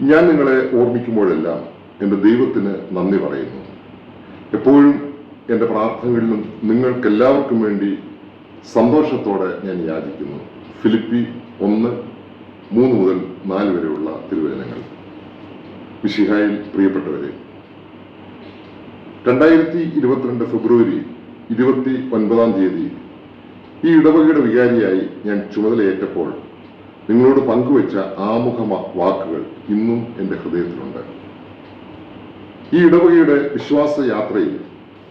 ഞാൻ നിങ്ങളെ ഓർമ്മിക്കുമ്പോഴെല്ലാം എൻ്റെ ദൈവത്തിന് നന്ദി പറയുന്നു. എപ്പോഴും എൻ്റെ പ്രാർത്ഥനകളിലും നിങ്ങൾക്കെല്ലാവർക്കും വേണ്ടി സന്തോഷത്തോടെ ഞാൻ യാചിക്കുന്നു. ഫിലിപ്പി 1:3 മുതൽ 4 വരെയുള്ള തിരുവചനങ്ങൾ. മിശിഹായിൽ പ്രിയപ്പെട്ടവരെ, 2022 ഫെബ്രുവരി 29-ാം തീയതി ഈ ഇടവകയുടെ വികാരിയായി ഞാൻ ചുമതലയേറ്റപ്പോൾ നിങ്ങളോട് പങ്കുവെച്ച ആമുഖ വാക്കുകൾ ഇന്നും എൻ്റെ ഹൃദയത്തിലുണ്ട്. ഈ ഇടവകയുടെ വിശ്വാസ യാത്രയിൽ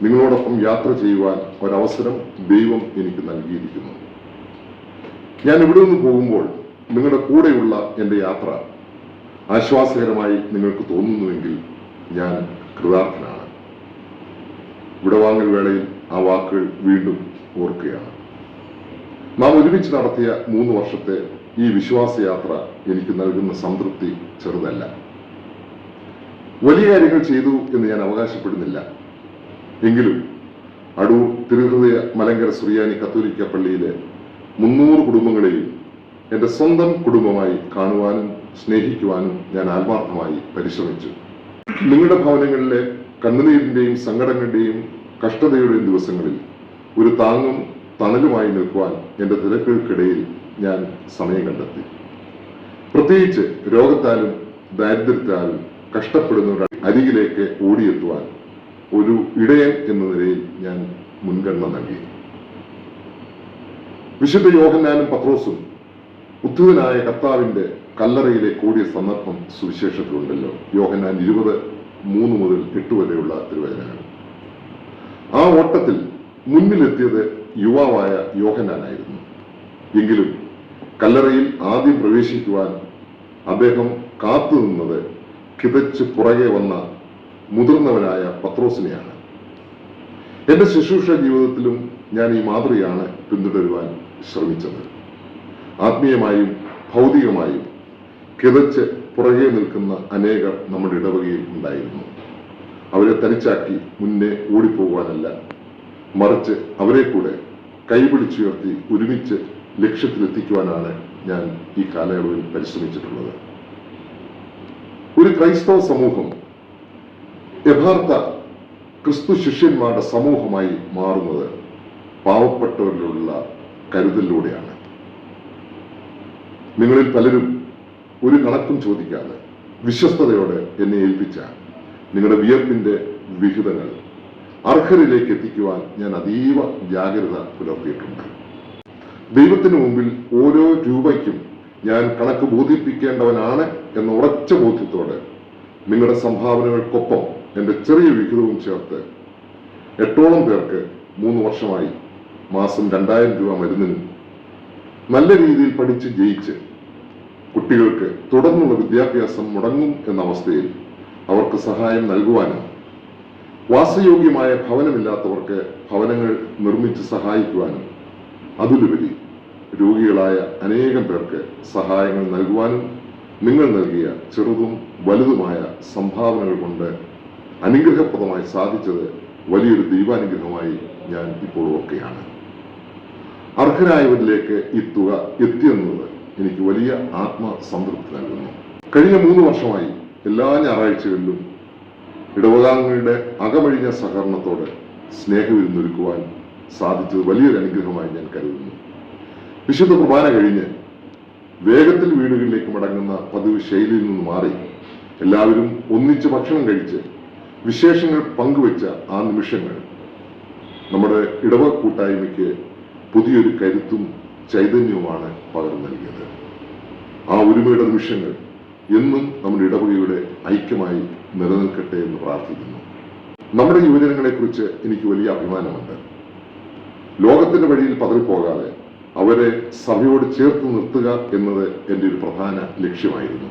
നിങ്ങളോടൊപ്പം യാത്ര ചെയ്യുവാൻ ഒരവസരം ദൈവം എനിക്ക് നൽകിയിരിക്കുന്നു. ഞാൻ ഇവിടെ നിന്ന് പോകുമ്പോൾ നിങ്ങളുടെ കൂടെയുള്ള എൻ്റെ യാത്ര ആശ്വാസകരമായി നിങ്ങൾക്ക് തോന്നുന്നുവെങ്കിൽ ഞാൻ കൃതാർത്ഥനാണ്. വിടവാങ്ങൽ വേളയിൽ ആ വാക്കുകൾ വീണ്ടും ഓർക്കുകയാണ്. നാം ഒരുമിച്ച് നടത്തിയ 3 വർഷത്തെ ഈ വിശ്വാസയാത്ര എനിക്ക് നൽകുന്ന സംതൃപ്തി ചെറുതല്ല. വലിയ കാര്യങ്ങൾ ചെയ്തു എന്ന് ഞാൻ അവകാശപ്പെടുന്നില്ല. എങ്കിലും അടൂർ തിരുഹൃദയ മലങ്കര സുറിയാനി കത്തോലിക്ക പള്ളിയിലെ 300 കുടുംബങ്ങളെയും എൻ്റെ സ്വന്തം കുടുംബമായി കാണുവാനും സ്നേഹിക്കുവാനും ഞാൻ ആത്മാർത്ഥമായി പരിശ്രമിച്ചു. നിങ്ങളുടെ ഭവനങ്ങളിലെ കണ്ണുനീരിന്റെയും സങ്കടങ്ങളുടെയും കഷ്ടതയുടെയും ദിവസങ്ങളിൽ ഒരു താങ്ങും തണലുമായി നിൽക്കുവാൻ എൻ്റെ തിരക്കുകൾക്കിടയിൽ ഞാൻ സമയം കണ്ടെത്തി. പ്രത്യേകിച്ച് രോഗത്താലും ദാരിദ്ര്യത്താലും കഷ്ടപ്പെടുന്നവരുടെ അരികിലേക്ക് ഓടിയെത്തുവാൻ ഒരു ഇടയൻ എന്ന നിലയിൽ ഞാൻ മുൻഗണന നൽകി. വിശുദ്ധ യോഹന്നാനും പത്രോസും ഉദ്ധിതനായ കർത്താവിന്റെ കല്ലറയിലേക്ക് ഓടിയ സന്ദർഭം സുവിശേഷത്തിലുണ്ടല്ലോ. യോഹന്നാൻ 20:3 മുതൽ 8 വരെയുള്ള തിരുവചനങ്ങൾ. ആ ഓട്ടത്തിൽ മുന്നിലെത്തിയത് യുവാവായ യോഹന്നാനായിരുന്നു. എങ്കിലും കല്ലറയിൽ ആദ്യം പ്രവേശിക്കുവാൻ അദ്ദേഹം കാത്തുനിന്നത് കിതച്ച് പുറകെ വന്ന മുതിർന്നവനായ പത്രോസിനെയാണ്. എൻ്റെ ശുശ്രൂഷ ജീവിതത്തിലും ഞാൻ ഈ മാതൃകയാണ് പിന്തുടരുവാൻ ശ്രമിച്ചത്. ആത്മീയമായും ഭൗതികമായും കിതച്ച് പുറകെ നിൽക്കുന്ന അനേകർ നമ്മുടെ ഇടവകയിൽ ഉണ്ടായിരുന്നു. അവരെ തനിച്ചാക്കി മുന്നേ ഓടിപ്പോകുവാനല്ല, മറിച്ച് അവരെ കൂടെ കൈപിടിച്ചുയർത്തി ഒരുമിച്ച് ലക്ഷ്യത്തിലെത്തിക്കുവാനാണ് ഞാൻ ഈ കാലയളവിൽ പരിശ്രമിച്ചിട്ടുള്ളത്. ഒരു ക്രൈസ്തവ സമൂഹം യഥാർത്ഥ ക്രിസ്തു ശിഷ്യന്മാരുടെ സമൂഹമായി മാറുന്നത് പാവപ്പെട്ടവരിലുള്ള കരുതലിലൂടെയാണ്. നിങ്ങളിൽ പലരും ഒരു കണക്കും ചോദിക്കാതെ വിശ്വസ്തയോടെ എന്നെ ഏൽപ്പിച്ച നിങ്ങളുടെ വിയർപ്പിന്റെ വിഹിതങ്ങൾ അർഹരിലേക്ക് എത്തിക്കുവാൻ ഞാൻ അതീവ ജാഗ്രത പുലർത്തിയിട്ടുണ്ട്. ദൈവത്തിന് മുമ്പിൽ ഓരോ രൂപയ്ക്കും ഞാൻ കണക്ക് ബോധിപ്പിക്കേണ്ടവനാണ് എന്ന ഉറച്ച ബോധ്യത്തോടെ നിങ്ങളുടെ സംഭാവനകൾക്കൊപ്പം എൻ്റെ ചെറിയ വിഹിതവും ചേർത്ത് 8ഓളം പേർക്ക് 3 വർഷമായി മാസം 2000 രൂപ മരുന്നിനും നല്ല രീതിയിൽ പഠിച്ച് ജയിച്ച് കുട്ടികൾക്ക് തുടർന്നുള്ള വിദ്യാഭ്യാസം മുടങ്ങും എന്ന അവസ്ഥയിൽ അവർക്ക് സഹായം നൽകുവാനും വാസയോഗ്യമായ ഭവനമില്ലാത്തവർക്ക് ഭവനങ്ങൾ നിർമ്മിച്ച് സഹായിക്കുവാനും അതിലുപരി രോഗികളായ അനേകം പേർക്ക് സഹായങ്ങൾ നൽകുവാനും നിങ്ങൾ നൽകിയ ചെറുതും വലുതുമായ സംഭാവനകൾ കൊണ്ട് അനുഗ്രഹപ്രദമായി സാധിച്ചത് വലിയൊരു ദൈവാനുഗ്രഹമായി ഞാൻ ഇപ്പോൾ ഓർക്കുകയാണ്. അർഹരായവരിലേക്ക് ഈ തുക എത്തിയെന്നത് എനിക്ക് വലിയ ആത്മസംതൃപ്തി നൽകുന്നു. കഴിഞ്ഞ 3 വർഷമായി എല്ലാ ഞായറാഴ്ചകളിലും ഇടവകാംഗങ്ങളുടെ അകമഴിഞ്ഞ സഹകരണത്തോടെ സ്നേഹവിരുന്നൊരുക്കുവാൻ സാധിച്ചത് വലിയൊരു അനുഗ്രഹമായി ഞാൻ കരുതുന്നു. വിശുദ്ധ കുർബാന കഴിഞ്ഞ് വേഗത്തിൽ വീടുകളിലേക്ക് മടങ്ങുന്ന പതിവ് ശൈലിയിൽ നിന്ന് മാറി എല്ലാവരും ഒന്നിച്ച് ഭക്ഷണം കഴിച്ച് വിശേഷങ്ങൾ പങ്കുവെച്ച ആ നിമിഷങ്ങൾ നമ്മുടെ ഇടവക കൂട്ടായ്മയ്ക്ക് പുതിയൊരു കരുത്തും ചൈതന്യവുമാണ് പകർന്നു നൽകിയത്. ആ ഒരുമയുടെ നിമിഷങ്ങൾ എന്നും നമ്മുടെ ഇടവകയുടെ ഐക്യമായി നിലനിൽക്കട്ടെ എന്ന് പ്രാർത്ഥിക്കുന്നു. നമ്മുടെ യുവജനങ്ങളെ കുറിച്ച് എനിക്ക് വലിയ അഭിമാനമുണ്ട്. ലോകത്തിന്റെ വഴിയിൽ പതറിപ്പോകാതെ അവരെ സഭയോട് ചേർത്ത് നിർത്തുക എന്നത് എൻ്റെ ഒരു പ്രധാന ലക്ഷ്യമായിരുന്നു.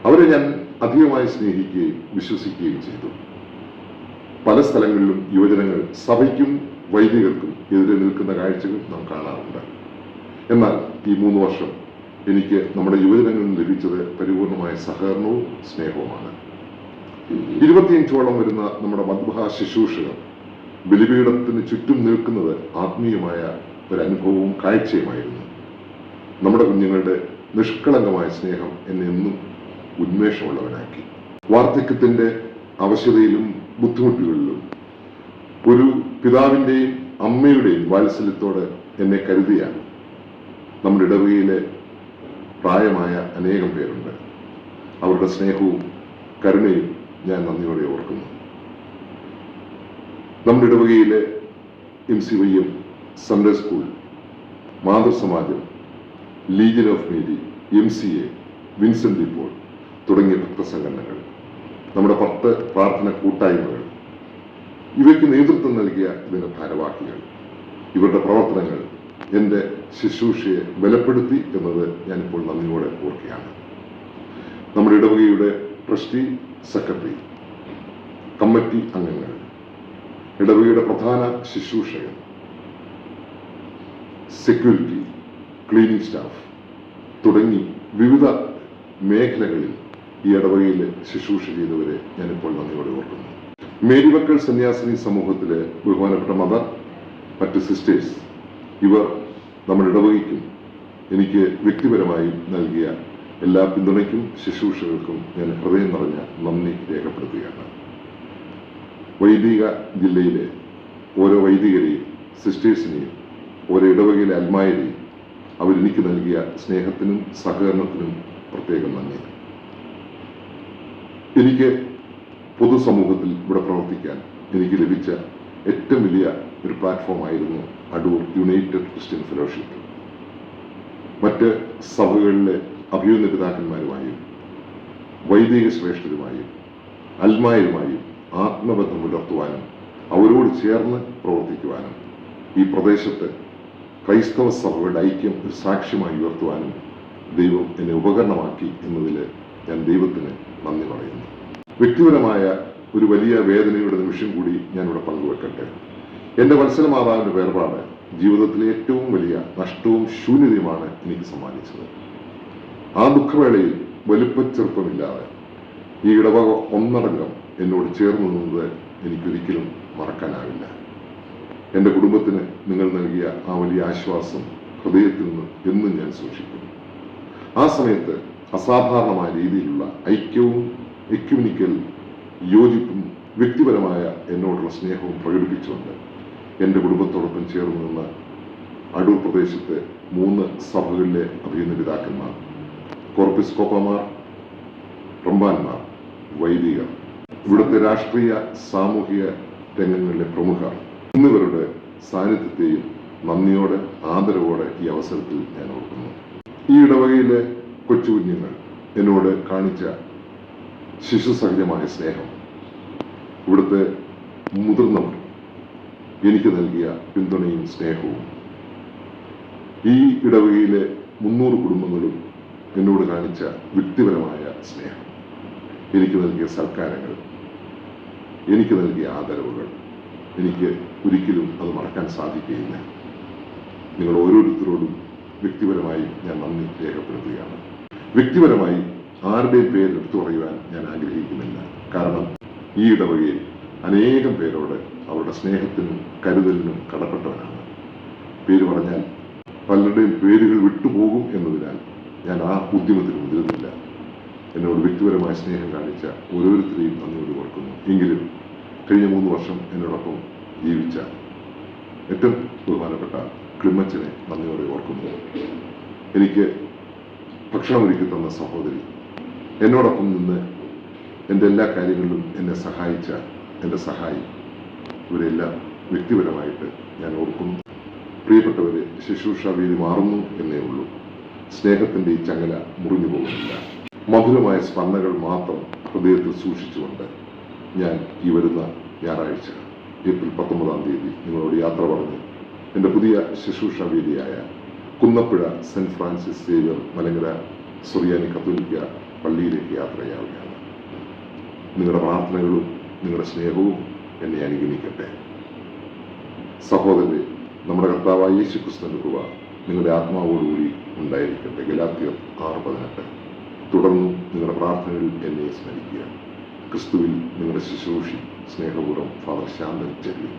അവരെ ഞാൻ അധികമായി സ്നേഹിക്കുകയും വിശ്വസിക്കുകയും ചെയ്തു. പല സ്ഥലങ്ങളിലും യുവജനങ്ങൾ സഭയ്ക്കും വൈദികർക്കും എതിരെ നിൽക്കുന്ന കാഴ്ചകൾ നാം കാണാറുണ്ട്. എന്നാൽ ഈ 3 വർഷം എനിക്ക് നമ്മുടെ യുവജനങ്ങളിൽ ലഭിച്ചത് പരിപൂർണമായ സഹകരണവും സ്നേഹവുമാണ്. 25ഓളം വരുന്ന നമ്മുടെ മദ്ബഹാ ശുശ്രൂഷകർ ബലിപീഠത്തിന് ചുറ്റും നിൽക്കുന്നത് ആത്മീയമായ ഒരനുഭവവും കാഴ്ചയുമായിരുന്നു. നമ്മുടെ കുഞ്ഞുങ്ങളുടെ നിഷ്കളങ്കമായ സ്നേഹം എന്നെ എന്നും ഉന്മേഷമുള്ളവനാക്കി. വാർദ്ധക്യത്തിന്റെ അവശതയിലും ബുദ്ധിമുട്ടുകളിലും ഒരു പിതാവിൻ്റെയും അമ്മയുടെയും വാത്സല്യത്തോടെ എന്നെ കരുതിയ നമ്മുടെ ഇടവകയിലെ പ്രായമായ അനേകം പേരുണ്ട്. അവരുടെ സ്നേഹവും കരുണയും ഞാൻ നന്ദിയോടെ ഓർക്കുന്നു. നമ്മുടെ ഇടവകയിലെ MCYM, സൺഡേ സ്കൂൾ, മാതൃസമാജം, Legion of Mary, MCA, Vincent de Paul തുടങ്ങിയ ഭക്തസംഘടനകൾ, നമ്മുടെ 10 പ്രാർത്ഥന കൂട്ടായ്മകൾ, ഇവയ്ക്ക് നേതൃത്വം നൽകിയ ഇതിന്റെ ഭാരവാഹികൾ, ഇവരുടെ പ്രവർത്തനങ്ങൾ എൻ്റെ ശുശ്രൂഷയെ ബലപ്പെടുത്തി എന്നത് ഞാനിപ്പോൾ നന്ദിയോടെ ഓർക്കുകയാണ്. നമ്മുടെ ഇടവകയുടെ ട്രസ്റ്റി, സെക്രട്ടറി, കമ്മിറ്റി അംഗങ്ങൾ, ഇടവകയുടെ പ്രധാന ശുശ്രൂഷകൻ, സെക്യൂരിറ്റി, ക്ലീനിംഗ് സ്റ്റാഫ് തുടങ്ങി വിവിധ മേഖലകളിൽ ഈ ഇടവകയിൽ ശുശ്രൂഷ ചെയ്തവരെ ഞാനിപ്പോൾ നന്ദിയോടെ ഓർക്കുന്നു. മേരിമക്കൾ സന്യാസിനി സമൂഹത്തിലെ ബഹുമാനപ്പെട്ട മദർ, മറ്റ് സിസ്റ്റേഴ്സ്, ഇവർ നമ്മുടെ ഇടവകയ്ക്കും എനിക്ക് വ്യക്തിപരമായി നൽകിയ എല്ലാ പിന്തുണയ്ക്കും ശുശ്രൂഷകൾക്കും ഞാൻ ഹൃദയം നിറഞ്ഞ നന്ദി രേഖപ്പെടുത്തുകയാണ്. വൈദിക ജില്ലയിലെ ഓരോ വൈദികരെയും സിസ്റ്റേഴ്സിനെയും ഓരോ ഇടവകയിലെ അൽമായരെയും അവരെനിക്ക് നൽകിയ സ്നേഹത്തിനും സഹകരണത്തിനും പ്രത്യേകം നന്ദി. എനിക്ക് പൊതുസമൂഹത്തിൽ ഇവിടെ പ്രവർത്തിക്കാൻ എനിക്ക് ലഭിച്ച ഏറ്റവും വലിയ ഒരു പ്ലാറ്റ്ഫോമായിരുന്നു അടൂർ യുണൈറ്റഡ് ക്രിസ്ത്യൻ ഫെലോഷിപ്പ്. മറ്റ് സഭകളിലെ അഭിയുന്ന പിതാക്കന്മാരുമായും വൈദിക ശ്രേഷ്ഠരുമായും അൽമായരുമായും ആത്മബന്ധം പുലർത്തുവാനും അവരോട് ചേർന്ന് പ്രവർത്തിക്കുവാനും ഈ പ്രദേശത്ത് ക്രൈസ്തവ സഭകളുടെ ഐക്യം ഒരു സാക്ഷ്യമായി ഉയർത്തുവാനും ദൈവം എന്നെ ഉപകരണമാക്കി എന്നതിൽ ഞാൻ ദൈവത്തിന് നന്ദി പറയുന്നു. വ്യക്തിപരമായ ഒരു വലിയ വേദനയുടെ നിമിഷം കൂടി ഞാനിവിടെ പങ്കുവെക്കട്ടെ. എൻ്റെ വത്സല മാതാവിൻ്റെ വേർപാട് ജീവിതത്തിലെ ഏറ്റവും വലിയ നഷ്ടവും ശൂന്യതയുമാണ് എനിക്ക് സമ്മാനിച്ചത്. ആ ദുഃഖവേളയിൽ വലുപ്പച്ചെറുപ്പമില്ലാതെ ഈ ഇടവക ഒന്നടങ്കം എന്നോട് ചേർന്ന് നിന്നത് എനിക്കൊരിക്കലും മറക്കാനാവില്ല. എൻ്റെ കുടുംബത്തിന് നിങ്ങൾ നൽകിയ ആ വലിയ ആശ്വാസം ഹൃദയത്തിൽ നിന്ന് എന്നും ഞാൻ സൂക്ഷിക്കും. ആ സമയത്ത് അസാധാരണമായ രീതിയിലുള്ള ഐക്യവും എക്യുമിനിക്കൽ യോജിപ്പും വ്യക്തിപരമായ എന്നോടുള്ള സ്നേഹവും പ്രകടിപ്പിച്ചുകൊണ്ട് എൻ്റെ കുടുംബത്തോടൊപ്പം ചേർന്ന് നിന്ന അടൂർ പ്രദേശത്തെ 3 സഭകളിലെ അഭിയുന്ന പിതാക്കന്മാർ, കോർപ്പിസ്കോപ്പമാർ, റമ്പാന്മാർ, വൈദികർ, ഇവിടുത്തെ രാഷ്ട്രീയ സാമൂഹിക രംഗങ്ങളിലെ പ്രമുഖർ എന്നിവരുടെ സാന്നിധ്യത്തെയും നന്ദിയോടെ ആദരവോടെ ഈ അവസരത്തിൽ ഞാൻ ഓർക്കുന്നു. ഈ ഇടവകയിലെ കൊച്ചു കുഞ്ഞുങ്ങൾ എന്നോട് കാണിച്ച ശിശുസഹജമായ സ്നേഹം, ഇവിടുത്തെ മുതിർന്നവർ എനിക്ക് നൽകിയ പിന്തുണയും സ്നേഹവും, ഈ ഇടവകയിലെ 300 കുടുംബങ്ങളും എന്നോട് കാണിച്ച വ്യക്തിപരമായ സ്നേഹം, എനിക്ക് നൽകിയ സൽക്കാരങ്ങൾ, എനിക്ക് നൽകിയ ആദരവുകൾ, എനിക്ക് ഒരിക്കലും അത് മറക്കാൻ സാധിക്കുകയില്ല. നിങ്ങൾ ഓരോരുത്തരോടും വ്യക്തിപരമായി ഞാൻ നന്ദി രേഖപ്പെടുത്തുകയാണ്. വ്യക്തിപരമായി ആരുടെയും പേര് എടുത്തു പറയുവാൻ ഞാൻ ആഗ്രഹിക്കുന്നില്ല. കാരണം ഈ ഇടവകയിൽ അനേകം പേരോട് അവരുടെ സ്നേഹത്തിനും കരുതലിനും കടപ്പെട്ടവനാണ്. പേര് പറഞ്ഞാൽ പലരുടെയും പേരുകൾ വിട്ടുപോകും എന്നതിനാൽ ഞാൻ ആ ഉദ്യമത്തിന് മുതിരുന്നില്ല. എന്നോട് വ്യക്തിപരമായ സ്നേഹം കാണിച്ച ഓരോരുത്തരെയും നന്ദിയോട് ഓർക്കുന്നു. എങ്കിലും കഴിഞ്ഞ 3 വർഷം എന്നോടൊപ്പം ജീവിച്ച ഏറ്റവും ബഹുമാനപ്പെട്ട ക്ലിമ്മച്ചനെ നന്ദിയോടെ ഓർക്കുന്നു. എനിക്ക് ഭക്ഷണമൊരുക്കി തന്ന സഹോദരി, എന്നോടൊപ്പം നിന്ന് എൻ്റെ എല്ലാ കാര്യങ്ങളിലും എന്നെ സഹായിച്ച എൻ്റെ സഹായി, ഇവരെല്ലാം വ്യക്തിപരമായിട്ട് ഞാൻ ഓർക്കുന്നു. പ്രിയപ്പെട്ടവരെ, ശുശ്രൂഷാവേദി മാറുന്നു എന്നേ ഉള്ളൂ. സ്നേഹത്തിൻ്റെ ഈ ചങ്ങല മുറിഞ്ഞു പോകുന്നില്ല. മധുരമായ സ്പന്ദനകൾ മാത്രം ഹൃദയത്തിൽ സൂക്ഷിച്ചുകൊണ്ട് ഞാൻ ഈ വരുന്ന ഞായറാഴ്ച ഏപ്രിൽ 19-ാം തീയതി നിങ്ങളോട് യാത്ര പറഞ്ഞ് എൻ്റെ പുതിയ ശുശ്രൂഷാവേദിയായ Kunnappuzha Saint Francis Xavier Malankara സുറിയാനി കത്തോലിക്ക പള്ളിയിലേക്ക് യാത്രയാവുകയാണ്. നിങ്ങളുടെ പ്രാർത്ഥനകളും നിങ്ങളുടെ സ്നേഹവും എന്നെ അനുഗമിക്കട്ടെ. സഹോദരരെ, നമ്മുടെ കർത്താവായ യേശുക്രിസ്തുവിന്റെ കൃപ നിങ്ങളുടെ ആത്മാവോടുകൂടി ഉണ്ടായിരിക്കട്ടെ. ഗലാത്യർ 6:18. തുടർന്നും നിങ്ങളുടെ പ്രാർത്ഥനകളിൽ എന്നെ സ്മരിക്കുക. ക്രിസ്തുവിൽ നിങ്ങളുടെ ശുശ്രൂഷി സ്നേഹപൂർവ്വം ഫാദർ ശാന്തൻ ചെല്ലി.